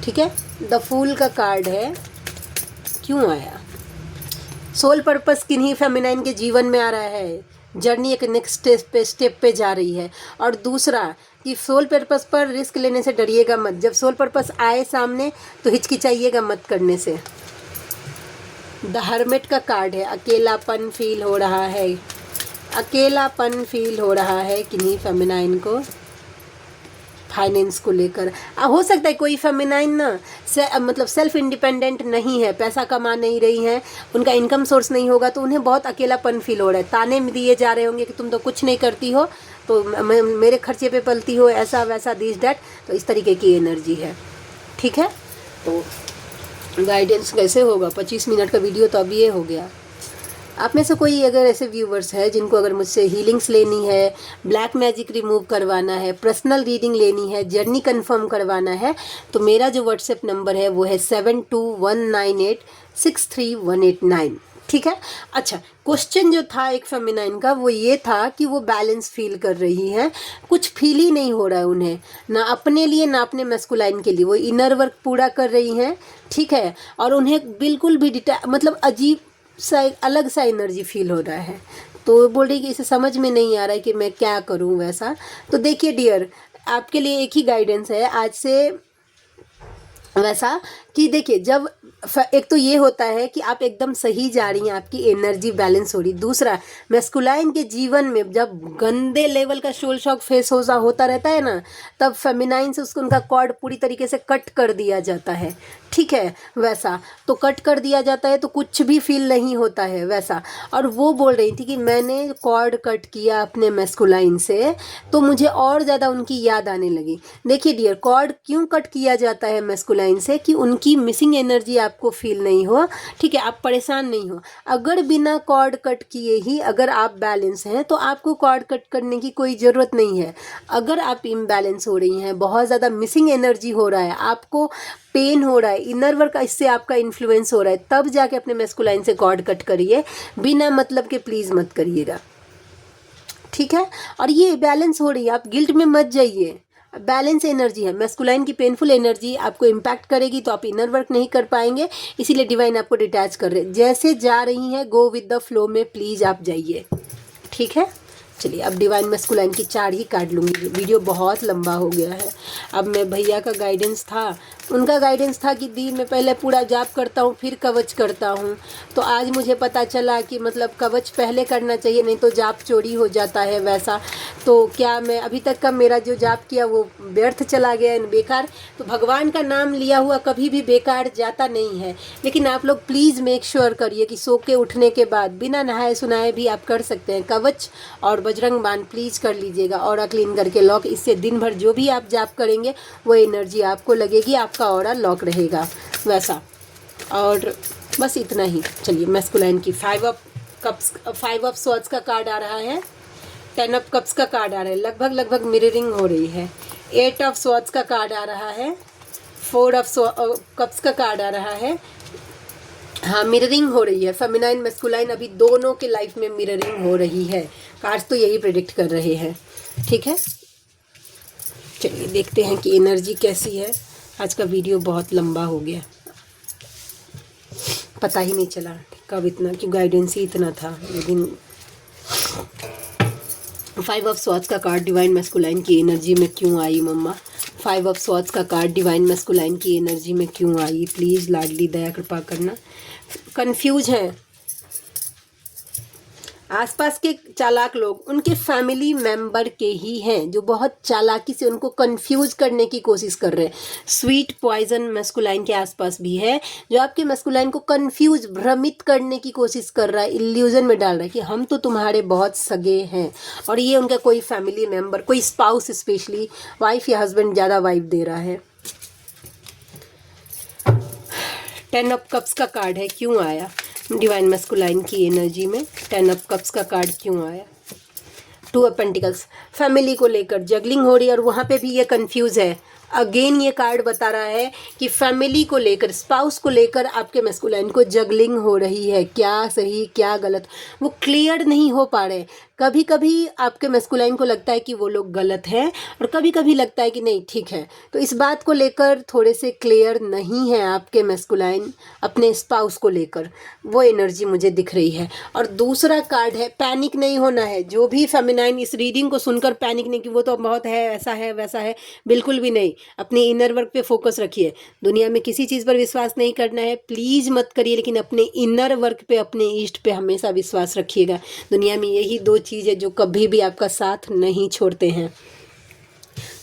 ठीक है, द फूल का कार्ड है। क्यों आया? सोल पर्पस किन्हीं फेमिनाइन के जीवन में आ रहा है, जर्नी एक नेक्स्ट स्टेप पे जा रही है। और दूसरा कि सोल पर्पस पर रिस्क लेने से डरिएगा मत। जब सोल पर्पस आए सामने तो हिचकिचाइएगा मत करने से। द हर्मिट का कार्ड है। अकेलापन फील हो रहा है, अकेलापन फील हो रहा है किन्हीं फेमिनाइन को फाइनेंस को लेकर। हो सकता है कोई फेमिनाइन ना मतलब सेल्फ इंडिपेंडेंट नहीं है, पैसा कमा नहीं रही हैं, उनका इनकम सोर्स नहीं होगा तो उन्हें बहुत अकेलापन फील हो रहा है। ताने दिए जा रहे होंगे कि तुम तो कुछ नहीं करती हो, तो मेरे खर्चे पे पलती हो, ऐसा वैसा दिस डैट। तो इस तरीके की एनर्जी है, ठीक है। तो गाइडेंस कैसे होगा? 25 मिनट का वीडियो तो अब ये हो गया। आप में से कोई अगर ऐसे व्यूवर्स है जिनको अगर मुझसे हीलिंग्स लेनी है, ब्लैक मैजिक रिमूव करवाना है, पर्सनल रीडिंग लेनी है, जर्नी कंफर्म करवाना है, तो मेरा जो व्हाट्सएप नंबर है वो है 7219863189, ठीक है। अच्छा, क्वेश्चन जो था एक फेमिनाइन का वो ये था कि वो बैलेंस फील कर रही है, कुछ फील ही नहीं हो रहा है उन्हें, ना अपने लिए ना अपने मैस्कुलाइन के लिए। वो इनर वर्क पूरा कर रही हैं, ठीक है, और उन्हें बिल्कुल भी मतलब अजीब सा अलग सा एनर्जी फील हो रहा है। तो बोल रही कि इसे समझ में नहीं आ रहा है कि मैं क्या करूं वैसा। तो देखिए डियर, आपके लिए एक ही गाइडेंस है आज से वैसा कि देखिए, जब एक तो ये होता है कि आप एकदम सही जा रही हैं, आपकी एनर्जी बैलेंस हो रही। दूसरा, मैस्कुलाइन के जीवन में जब गंदे लेवल का सोल शॉक फेस होता रहता है ना, तब फेमिनाइन से उसको उनका कॉर्ड पूरी तरीके से कट कर दिया जाता है, ठीक है। वैसा तो कट कर दिया जाता है तो कुछ भी फील नहीं होता है वैसा। और वो बोल रही थी कि मैंने कॉर्ड कट किया अपने मैस्कुलाइन से तो मुझे और ज़्यादा उनकी याद आने लगी। देखिए डियर, कॉर्ड क्यों कट किया जाता है मैस्कुलाइन से? कि उनकी मिसिंग एनर्जी आपको फील नहीं हो, ठीक है, आप परेशान नहीं हो। अगर बिना कॉर्ड कट किए ही अगर आप बैलेंस हैं तो आपको कॉर्ड कट करने की कोई ज़रूरत नहीं है। अगर आप इम्बैलेंस हो रही हैं, बहुत ज़्यादा मिसिंग एनर्जी हो रहा है, आपको पेन हो रहा है, इनर वर्क इससे आपका इन्फ्लुएंस हो रहा है, तब जाके अपने मैस्कुलाइन से कॉर्ड कट करिए, बिना मतलब के प्लीज़ मत करिएगा, ठीक है। और ये बैलेंस हो रही है, आप गिल्ट में मत जाइए, बैलेंस एनर्जी है। मैस्कुलाइन की पेनफुल एनर्जी आपको इम्पैक्ट करेगी तो आप इनर वर्क नहीं कर पाएंगे, इसीलिए डिवाइन आपको डिटैच कर रहे हैं। जैसे जा रही हैं गो विद द फ्लो में प्लीज़ आप जाइए, ठीक है। चलिए, अब डिवाइन मैस्कुलाइन की 4 ही कार्ड लूँगी, वीडियो बहुत लंबा हो गया है। अब मैं भैया का गाइडेंस था, उनका गाइडेंस था कि दी मैं पहले पूरा जाप करता हूँ फिर कवच करता हूँ। तो आज मुझे पता चला कि मतलब कवच पहले करना चाहिए, नहीं तो जाप चोरी हो जाता है वैसा। तो क्या मैं अभी तक का मेरा जो जाप किया वो व्यर्थ चला गया, बेकार? तो भगवान का नाम लिया हुआ कभी भी बेकार जाता नहीं है। लेकिन आप लोग प्लीज़ मेक श्योर करिए कि सो के उठने के बाद बिना नहाए सुनाए भी आप कर सकते हैं कवच और बजरंग बाण प्लीज़ कर लीजिएगा। ऑरा क्लीन करके लॉक, इससे दिन भर जो भी आप जाप करेंगे वो एनर्जी आपको लगेगी, आपका ऑरा लॉक रहेगा वैसा। और बस इतना ही। चलिए, मैस्कुलाइन की 5 ऑफ स्वॉर्ड्स का कार्ड आ रहा है, 10 ऑफ कप्स का कार्ड आ रहा है, लगभग मिररिंग हो रही है। 8 ऑफ स्वॉर्ड्स का कार्ड आ रहा है, 4 ऑफ कप्स का कार्ड आ रहा है। हाँ, मिररिंग हो रही है, फेमिनाइन मैस्कुलाइन अभी दोनों के लाइफ में मिररिंग हो रही है। कार्ड्स तो यही प्रेडिक्ट कर रहे हैं, ठीक है। चलिए देखते हैं कि एनर्जी कैसी है। आज का वीडियो बहुत लंबा हो गया, पता ही नहीं चला कब इतना, कि गाइडेंस ही इतना था। लेकिन 5 ऑफ स्वॉर्ड्स का कार्ड डिवाइन मैस्कुलाइन की एनर्जी में क्यों आई मम्मा? 5 ऑफ स्वॉर्ड्स का कार्ड डिवाइन मैस्कुलाइन की एनर्जी में क्यों आई? प्लीज़ लाडली दया कृपा करना। कंफ्यूज हैं आसपास के चालाक लोग, उनके फैमिली मेंबर के ही हैं जो बहुत चालाकी से उनको कंफ्यूज करने की कोशिश कर रहे हैं। स्वीट पॉइजन मैस्कुलाइन के आसपास भी है जो आपके मैस्कुलाइन को कंफ्यूज, भ्रमित करने की कोशिश कर रहा है, इल्यूजन में डाल रहा है कि हम तो तुम्हारे बहुत सगे हैं। और ये उनका कोई फैमिली मेंबर, कोई स्पाउस, स्पेशली वाइफ या हस्बैंड ज़्यादा वाइफ दे रहा है। 10 ऑफ कप्स का कार्ड है, क्यों आया डिवाइन मैस्कुलाइन की एनर्जी में? 10 ऑफ कप्स का कार्ड क्यों आया? 2 ऑफ पेंटिकल्स, फैमिली को लेकर जगलिंग हो रही है और वहाँ पे भी ये कंफ्यूज है। अगेन ये कार्ड बता रहा है कि फैमिली को लेकर, स्पाउस को लेकर आपके मैस्कुलाइन को जगलिंग हो रही है, क्या सही क्या गलत वो क्लियर नहीं हो पा रहे। कभी कभी आपके मैस्कुलाइन को लगता है कि वो लोग गलत हैं और कभी कभी लगता है कि नहीं ठीक है। तो इस बात को लेकर थोड़े से क्लियर नहीं है आपके मैस्कुलाइन अपने स्पाउस को लेकर, वो एनर्जी मुझे दिख रही है। और दूसरा कार्ड है पैनिक नहीं होना है। जो भी फेमिनाइन इस रीडिंग को सुनकर पैनिक नहीं कि वो तो बहुत है, ऐसा है वैसा है, बिल्कुल भी नहीं। अपने इनर वर्क पे फोकस रखिए। दुनिया में किसी चीज़ पर विश्वास नहीं करना है, प्लीज़ मत करिए, लेकिन अपने इनर वर्क पे, अपने इष्ट पे हमेशा विश्वास रखिएगा। दुनिया में यही दो चीज़ है जो कभी भी आपका साथ नहीं छोड़ते हैं।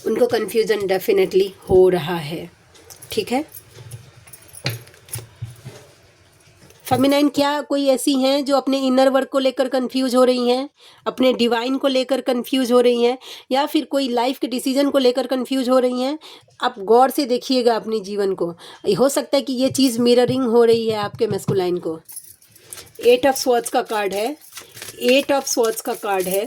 उनको कन्फ्यूज़न डेफिनेटली हो रहा है, ठीक है। फेमिनाइन क्या कोई ऐसी हैं जो अपने इनर वर्क को लेकर कंफ्यूज हो रही हैं, अपने डिवाइन को लेकर कंफ्यूज हो रही हैं, या फिर कोई लाइफ के डिसीजन को लेकर कंफ्यूज हो रही हैं? आप गौर से देखिएगा अपने जीवन को, हो सकता है कि ये चीज़ मिररिंग हो रही है आपके मैस्कुलाइन को। 8 ऑफ स्वॉर्ड्स का कार्ड है, 8 ऑफ स्वॉर्ड्स का कार्ड है,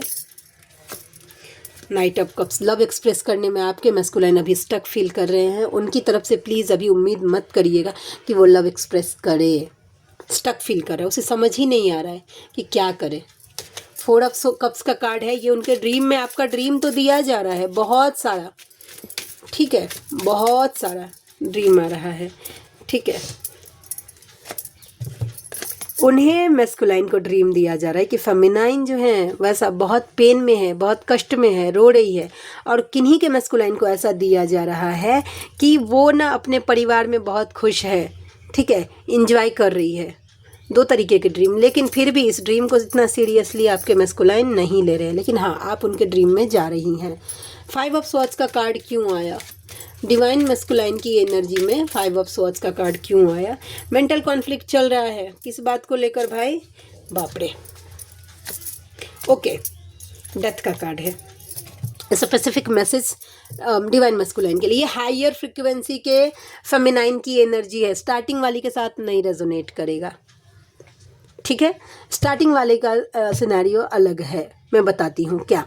night of cups. Love express करने में आपके मैस्कुलाइन अभी स्टक फील कर रहे हैं। उनकी तरफ से प्लीज़ अभी उम्मीद मत करिएगा कि वो लव एक्सप्रेस करे। स्टक फील कर रहा है, उसे समझ ही नहीं आ रहा है कि क्या करे। 4 ऑफ कप्स का कार्ड है, ये उनके ड्रीम में आपका ड्रीम तो दिया जा रहा है बहुत सारा, ठीक है, बहुत सारा ड्रीम आ रहा है, ठीक है। उन्हें मैस्कुलाइन को ड्रीम दिया जा रहा है कि फेमिनाइन जो है वैसा बहुत पेन में है, बहुत कष्ट में है, रो रही है, और किन्हीं के मैस्कुलाइन को ऐसा दिया जा रहा है कि वो ना अपने परिवार में बहुत खुश है, ठीक है, इंजॉय कर रही है। दो तरीके के ड्रीम, लेकिन फिर भी इस ड्रीम को इतना सीरियसली आपके मैस्कुलाइन नहीं ले रहे हैं, लेकिन हाँ, आप उनके ड्रीम में जा रही हैं। 5 ऑफ स्वॉर्ड्स का कार्ड क्यों आया? डिवाइन मैस्कुलाइन की एनर्जी में 5 ऑफ स्वॉर्ड्स का कार्ड क्यों आया? मेंटल कॉन्फ्लिक्ट चल रहा है, किस बात को लेकर भाई? बाप रे। ओके, डेथ का कार्ड है। स्पेसिफिक मैसेज डिवाइन मैस्कुलाइन के लिए। हायर फ्रिक्वेंसी के फेमिनाइन की एनर्जी है, स्टार्टिंग वाली के साथ नहीं रेजोनेट करेगा, ठीक है। स्टार्टिंग वाले का सिनेरियो अलग है, मैं बताती हूँ क्या,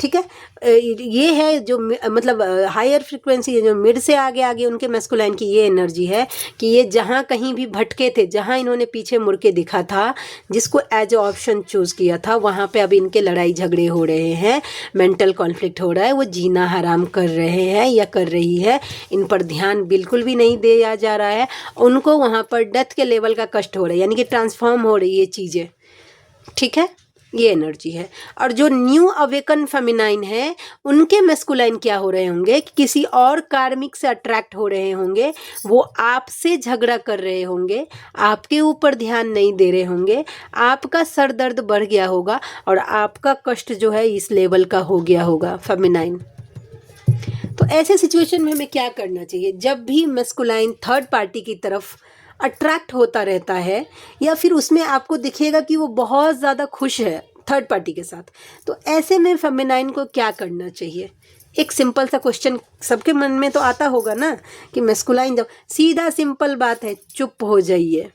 ठीक है। ये है जो मतलब हायर फ्रिक्वेंसी है, जो मिड से आगे आगे उनके मैस्कुलाइन की ये एनर्जी है कि ये जहाँ कहीं भी भटके थे, जहाँ इन्होंने पीछे मुड़ के देखा था, जिसको एज ऑप्शन चूज़ किया था, वहाँ पे अब इनके लड़ाई झगड़े हो रहे हैं, मेंटल कॉन्फ्लिक्ट हो रहा है, वो जीना हराम कर रहे हैं या कर रही है, इन पर ध्यान बिल्कुल भी नहीं दिया जा रहा है, उनको वहाँ पर डेथ के लेवल का कष्ट हो रहा है, यानी कि ट्रांसफॉर्म हो रही है चीज़ें, ठीक है, ये एनर्जी है। और जो न्यू अवेकन फेमिनाइन है, उनके मैस्कुलाइन क्या हो रहे होंगे कि किसी और कार्मिक से अट्रैक्ट हो रहे होंगे, वो आपसे झगड़ा कर रहे होंगे, आपके ऊपर ध्यान नहीं दे रहे होंगे, आपका सर दर्द बढ़ गया होगा और आपका कष्ट जो है इस लेवल का हो गया होगा फेमिनाइन। तो ऐसे सिचुएशन में हमें क्या करना चाहिए? जब भी मैस्कुलाइन थर्ड पार्टी की तरफ अट्रैक्ट होता रहता है, या फिर उसमें आपको दिखेगा कि वो बहुत ज़्यादा खुश है थर्ड पार्टी के साथ, तो ऐसे में फेमिनाइन को क्या करना चाहिए? एक सिंपल सा क्वेश्चन सबके मन में तो आता होगा ना कि मैस्कुलाइन, जब सीधा सिंपल बात है, चुप हो जाइए,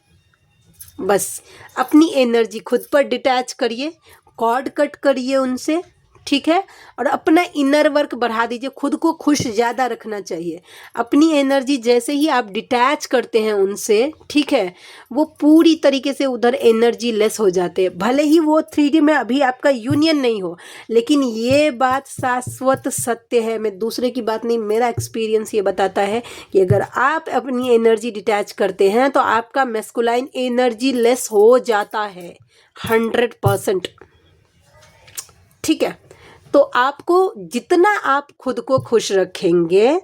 बस अपनी एनर्जी खुद पर डिटैच करिए, कॉर्ड कट करिए उनसे, ठीक है, और अपना इनर वर्क बढ़ा दीजिए। खुद को खुश ज़्यादा रखना चाहिए। अपनी एनर्जी जैसे ही आप डिटैच करते हैं उनसे, ठीक है, वो पूरी तरीके से उधर एनर्जी लेस हो जाते हैं। भले ही वो 3D में अभी आपका यूनियन नहीं हो, लेकिन ये बात शाश्वत सत्य है। मैं दूसरे की बात नहीं, मेरा एक्सपीरियंस ये बताता है कि अगर आप अपनी एनर्जी डिटैच करते हैं तो आपका मैस्कुलाइन एनर्जी लेस हो जाता है 100%, ठीक है। तो आपको जितना आप खुद को खुश रखेंगे,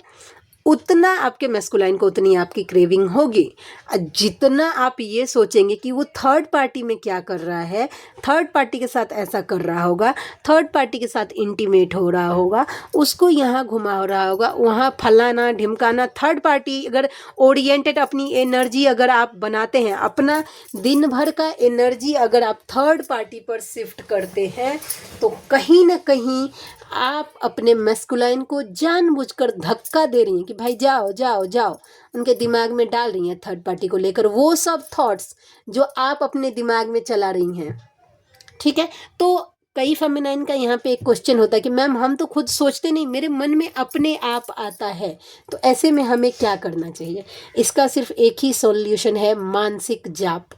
उतना आपके मैस्कुलाइन को उतनी आपकी क्रेविंग होगी। जितना आप ये सोचेंगे कि वो थर्ड पार्टी में क्या कर रहा है, थर्ड पार्टी के साथ ऐसा कर रहा होगा, थर्ड पार्टी के साथ इंटीमेट हो रहा होगा, उसको यहाँ घुमा हो रहा होगा, वहाँ फलाना ढिमकाना, थर्ड पार्टी अगर ओरिएंटेड अपनी एनर्जी अगर आप बनाते हैं, अपना दिन भर का एनर्जी अगर आप थर्ड पार्टी पर शिफ्ट करते हैं, तो कहीं ना कहीं आप अपने मैस्कुलाइन को जानबूझकर धक्का दे रही हैं कि भाई जाओ जाओ जाओ, उनके दिमाग में डाल रही हैं थर्ड पार्टी को लेकर वो सब थॉट्स जो आप अपने दिमाग में चला रही हैं, ठीक है। तो कई फेमिनाइन का यहाँ पे एक क्वेश्चन होता है कि मैम हम तो खुद सोचते नहीं, मेरे मन में अपने आप आता है, तो ऐसे में हमें क्या करना चाहिए? इसका सिर्फ एक ही सॉल्यूशन है, मानसिक जाप।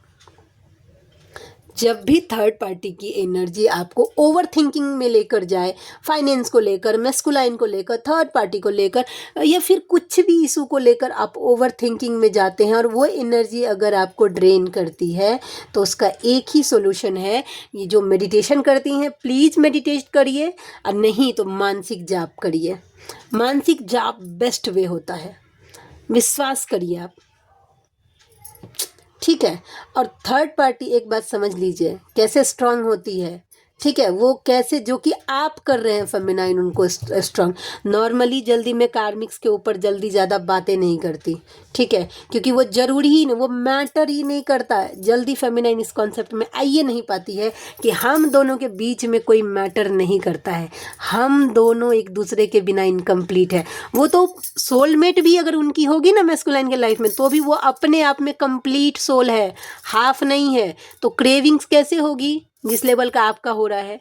जब भी थर्ड पार्टी की एनर्जी आपको ओवर थिंकिंग में लेकर जाए, फाइनेंस को लेकर, मैस्कुलाइन को लेकर, थर्ड पार्टी को लेकर, या फिर कुछ भी इशू को लेकर आप ओवर थिंकिंग में जाते हैं और वो एनर्जी अगर आपको ड्रेन करती है, तो उसका एक ही सॉल्यूशन है, ये जो मेडिटेशन करती हैं प्लीज़ मेडिटेट करिए, और नहीं तो मानसिक जाप करिए। मानसिक जाप बेस्ट वे होता है, विश्वास करिए आप, ठीक है। और थर्ड पार्टी एक बात समझ लीजिए कैसे स्ट्रांग होती है, ठीक है। वो कैसे, जो कि आप कर रहे हैं फेमिनाइन उनको स्ट्रांग। नॉर्मली जल्दी में कार्मिक्स के ऊपर जल्दी ज़्यादा बातें नहीं करती, ठीक है, क्योंकि वो ज़रूरी ही नहीं, वो मैटर ही नहीं करता है। जल्दी फेमिनाइन इस कॉन्सेप्ट में आइए नहीं पाती है कि हम दोनों के बीच में कोई मैटर नहीं करता है, हम दोनों एक दूसरे के बिना इनकम्प्लीट है। वो तो सोलमेट भी अगर उनकी होगी ना मैस्कुलाइन के लाइफ में, तो भी वो अपने आप में कंप्लीट सोल है, हाफ नहीं है। तो क्रेविंग्स कैसे होगी जिस लेवल का आपका हो रहा है?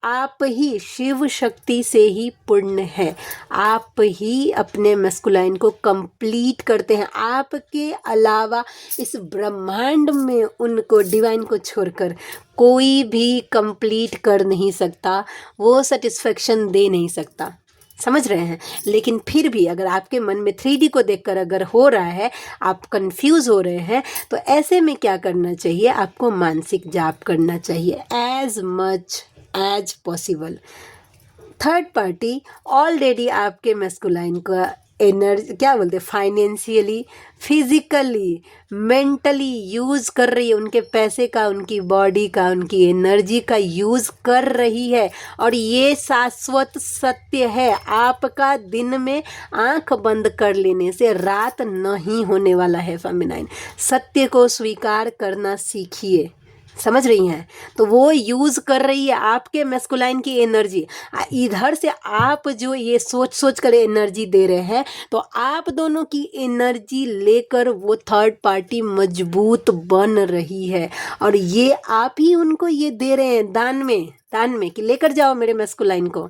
आप ही शिव शक्ति से ही पूर्ण है, आप ही अपने मैस्कुलाइन को कंप्लीट करते हैं। आपके अलावा इस ब्रह्मांड में उनको, डिवाइन को छोड़कर कोई भी कंप्लीट कर नहीं सकता, वो सेटिस्फेक्शन दे नहीं सकता, समझ रहे हैं। लेकिन फिर भी अगर आपके मन में 3D को देखकर अगर हो रहा है, आप कंफ्यूज हो रहे हैं, तो ऐसे में क्या करना चाहिए? आपको मानसिक जाप करना चाहिए as much as possible. Third party already आपके मैस्कुलाइन का एनर्जी, क्या बोलते हैं, फाइनेंशियली, फिजिकली, मेंटली यूज़ कर रही है, उनके पैसे का, उनकी बॉडी का, उनकी एनर्जी का यूज़ कर रही है। और ये शाश्वत सत्य है, आपका दिन में आंख बंद कर लेने से रात नहीं होने वाला है फेमिनाइन। सत्य को स्वीकार करना सीखिए, समझ रही हैं? तो वो यूज़ कर रही है आपके मैस्कुलाइन की एनर्जी। इधर से आप जो ये सोच सोच कर एनर्जी दे रहे हैं, तो आप दोनों की एनर्जी लेकर वो थर्ड पार्टी मजबूत बन रही है। और ये आप ही उनको ये दे रहे हैं दान में कि लेकर जाओ मेरे मैस्कुलाइन को,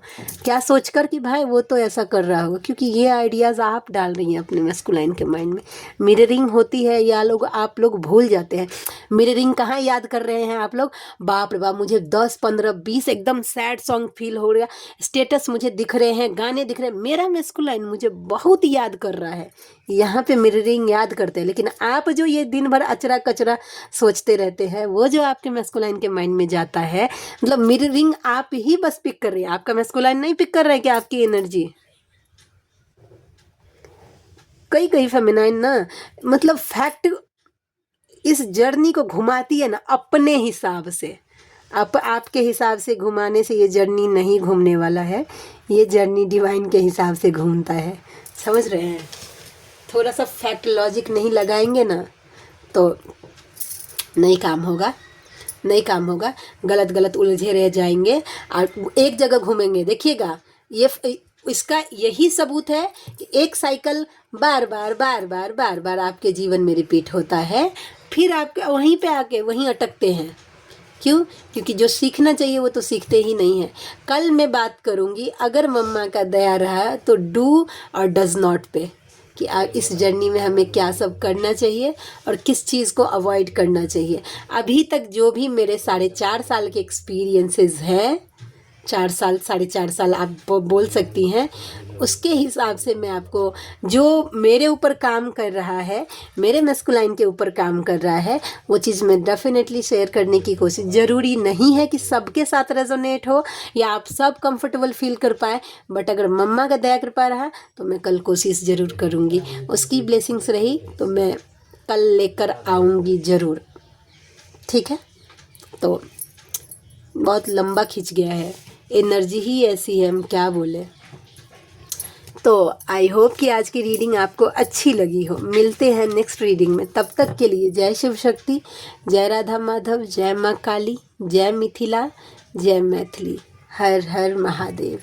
क्या सोचकर कि भाई वो तो ऐसा कर रहा होगा, क्योंकि ये आइडियाज़ आप डाल रही हैं अपने मैस्कुलाइन के माइंड में। मिररिंग होती है, या लोग, आप लोग भूल जाते हैं। मिररिंग कहाँ याद कर रहे हैं आप लोग? बाप रे बाप, मुझे 10, 15, 20 एकदम सैड सॉन्ग फील हो रहा, स्टेटस मुझे दिख रहे हैं, गाने दिख रहे हैं, मेरा मैस्कुलाइन मुझे बहुत याद कर रहा है, यहाँ पे मिररिंग याद करते हैं। लेकिन आप जो ये दिन भर अचरा कचरा सोचते रहते हैं, वो जो आपके मैस्कुलाइन के माइंड में जाता है, मतलब मिररिंग आप ही बस पिक कर रही है, आपका मैस्कुलाइन नहीं पिक कर रहा है कि आपकी एनर्जी। कई फेमिनाइन ना, मतलब फैक्ट इस जर्नी को घुमाती है ना अपने हिसाब से। आपके हिसाब से घुमाने से ये जर्नी नहीं घूमने वाला है, ये जर्नी डिवाइन के हिसाब से घूमता है, समझ रहे हैं? थोड़ा सा फैक्ट लॉजिक नहीं लगाएंगे ना, तो नहीं काम होगा, गलत उलझे रह जाएंगे और एक जगह घूमेंगे। देखिएगा, ये इसका यही सबूत है कि एक साइकिल बार बार आपके जीवन में रिपीट होता है, फिर आप वहीं पे आके वहीं अटकते हैं। क्यों? क्योंकि जो सीखना चाहिए वो तो सीखते ही नहीं है। कल मैं बात करूँगी, अगर मम्मा का दया रहा तो डू और डज नॉट पे, कि इस जर्नी में हमें क्या सब करना चाहिए और किस चीज़ को अवॉइड करना चाहिए। अभी तक जो भी मेरे 4.5 साल के एक्सपीरियंसेस हैं, 4 साल 4.5 साल आप बोल सकती हैं, उसके हिसाब से मैं आपको, जो मेरे ऊपर काम कर रहा है, मेरे मैस्कुलाइन के ऊपर काम कर रहा है, वो चीज़ मैं डेफिनेटली शेयर करने की कोशिश। ज़रूरी नहीं है कि सबके साथ रेजोनेट हो या आप सब कंफर्टेबल फील कर पाए, बट अगर मम्मा का दया कृपा रहा तो मैं कल कोशिश ज़रूर करूँगी, उसकी ब्लेसिंग्स रही तो मैं कल लेकर आऊँगी ज़रूर, ठीक है? तो बहुत लंबा खिंच गया है, एनर्जी ही ऐसी है, हम क्या बोले। तो आई होप कि आज की रीडिंग आपको अच्छी लगी हो। मिलते हैं नेक्स्ट रीडिंग में, तब तक के लिए जय शिव शक्ति, जय राधा माधव, जय माँ काली, जय मिथिला, जय मैथिली, हर हर महादेव।